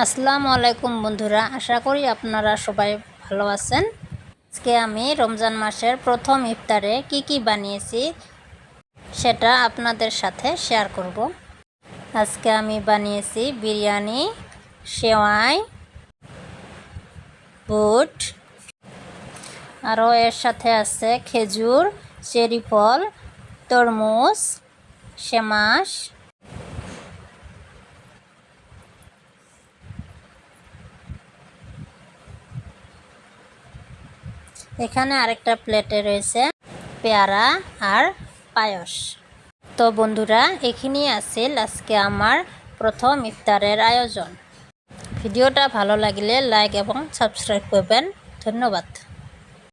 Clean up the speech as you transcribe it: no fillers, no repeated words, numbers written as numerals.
আসসালামু আলাইকুম বন্ধুরা, আশা করি আপনারা সবাই ভালো আছেন। আজকে আমি রমজান মাসের প্রথম ইফতারে কি বানিয়েছি সেটা আপনাদের সাথে শেয়ার করব। আজকে আমি বানিয়েছি বিরিয়ানি, সেওয়াই, বুট, আরও এর সাথে আছে খেজুর, চেরি ফল, তরমুজ, সেমাস। এখানে আরেকটা প্লেটে রয়েছে পেয়ারা আর পায়েস। তো বন্ধুরা, এখানেই আছে আজকে আমার প্রথম ইফতারের আয়োজন। ভিডিওটা ভালো লাগলে লাইক এবং সাবস্ক্রাইব করবেন। ধন্যবাদ।